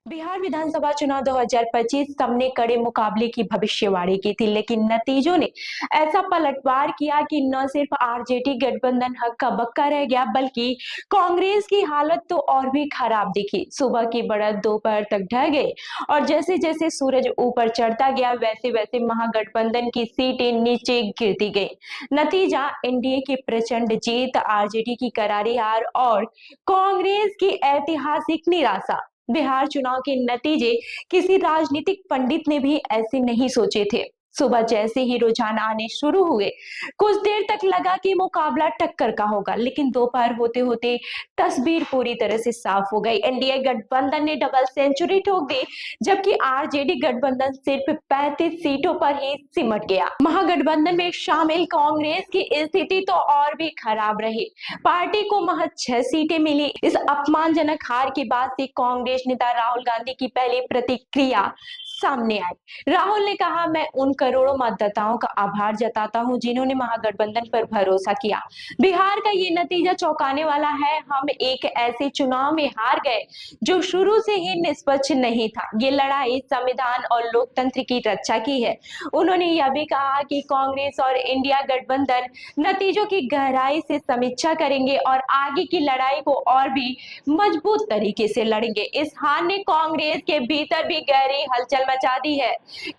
बिहार विधानसभा चुनाव 2025 सबने कड़े मुकाबले की भविष्यवाणी की थी, लेकिन नतीजों ने ऐसा पलटवार किया कि न सिर्फ आरजेडी गठबंधन हक्का बक्का रह गया, बल्कि कांग्रेस की हालत तो और भी खराब दिखी। सुबह की बढ़त दोपहर तक ढह गई और जैसे जैसे सूरज ऊपर चढ़ता गया, वैसे वैसे महागठबंधन की सीटें नीचे गिरती गई। नतीजा एनडीए की प्रचंड जीत, आरजेडी की करारी हार और कांग्रेस की ऐतिहासिक निराशा। बिहार चुनाव के नतीजे किसी राजनीतिक पंडित ने भी ऐसे नहीं सोचे थे। सुबह जैसे ही रुझान आने शुरू हुए, कुछ देर तक लगा कि मुकाबला टक्कर का होगा, लेकिन दोपहर होते होते तस्वीर पूरी तरह से साफ हो गई। एनडीए गठबंधन ने डबल सेंचुरी ठोक दी, जबकि आरजेडी गठबंधन सिर्फ 35 सीटों पर ही सिमट गया। महागठबंधन में शामिल कांग्रेस की स्थिति तो और भी खराब रही। पार्टी को महज 6 सीटें मिली। इस अपमानजनक हार के बाद से कांग्रेस नेता राहुल गांधी की पहली प्रतिक्रिया सामने आई। राहुल ने कहा, मैं उन करोड़ों मतदाताओं का आभार जताता हूं जिन्होंने महागठबंधन पर भरोसा किया। बिहार का ये नतीजा चौंकाने वाला है। हम एक ऐसे चुनाव में हार गए जो शुरू से ही निष्पक्ष नहीं था। ये लड़ाई संविधान और लोकतंत्र की रक्षा की है। उन्होंने यह भी कहा कि कांग्रेस और इंडिया गठबंधन नतीजों की गहराई से समीक्षा करेंगे और आगे की लड़ाई को और भी मजबूत तरीके से लड़ेंगे। इस हार ने कांग्रेस के भीतर भी गहरी हलचल मचा दी है।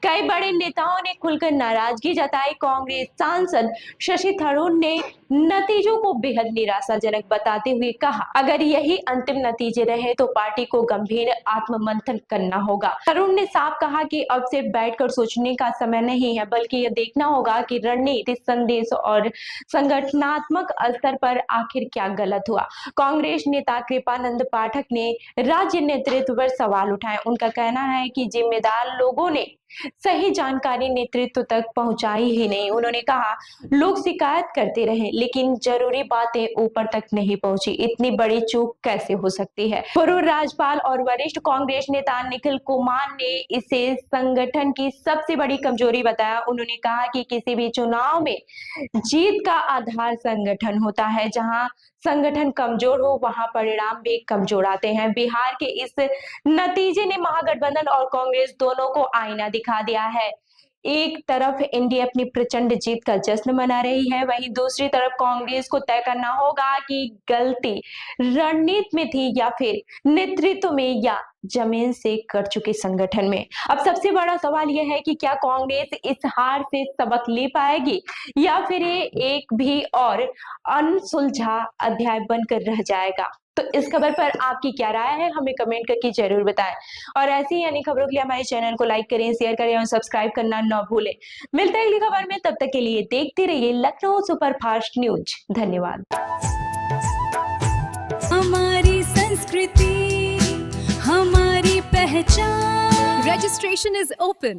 कई बड़े नेताओं ने खुलकर नाराजगी जताई। कांग्रेस सांसद शशि थरूर ने नतीजों को बेहद निराशाजनक बताते हुए कहा, अगर यही अंतिम नतीजे रहे तो पार्टी को गंभीर आत्ममंथन करना होगा। थरूर ने साफ कहा कि अब सिर्फ बैठकर सोचने का समय नहीं है, बल्कि यह देखना होगा कि रणनीति, संदेश और संगठनात्मक स्तर पर आखिर क्या गलत हुआ। कांग्रेस नेता कृपानंद पाठक ने राज्य नेतृत्व पर सवाल उठाए। उनका कहना है कि जिम्मेदार लोगों ने सही जानकारी नेतृत्व तक पहुंचाई ही नहीं। उन्होंने कहा, लोग शिकायत करते रहे लेकिन जरूरी बातें ऊपर तक नहीं पहुंची। इतनी बड़ी चूक कैसे हो सकती है। पूर्व राज्यपाल और वरिष्ठ कांग्रेस नेता निखिल कुमार ने इसे संगठन की सबसे बड़ी कमजोरी बताया। उन्होंने कहा कि किसी भी चुनाव में जीत का आधार संगठन होता है। जहां संगठन कमजोर हो, वहां परिणाम भी कमजोर आते हैं। बिहार के इस नतीजे ने महागठबंधन और कांग्रेस दोनों को आईना दिखा दिया है। एक तरफ एनडीए अपनी प्रचंड जीत का जश्न मना रही है, वहीं दूसरी तरफ कांग्रेस को तय करना होगा कि गलती रणनीति में थी या फिर नेतृत्व में या जमीन से कट चुके संगठन में। अब सबसे बड़ा सवाल यह है कि क्या कांग्रेस इस हार से सबक ले पाएगी या फिर ये एक भी और अनसुलझा अध्याय बनकर रह जाएगा। तो इस खबर पर आपकी क्या राय है, हमें कमेंट करके जरूर बताएं। और ऐसी ही अन्य खबरों के लिए हमारे चैनल को लाइक करें, शेयर करें और सब्सक्राइब करना न भूलें। मिलते हैं अगली खबर में, तब तक के लिए देखते रहिए लखनऊ सुपरफास्ट न्यूज। धन्यवाद। हमारी संस्कृति, हमारी पहचान। Registration is open.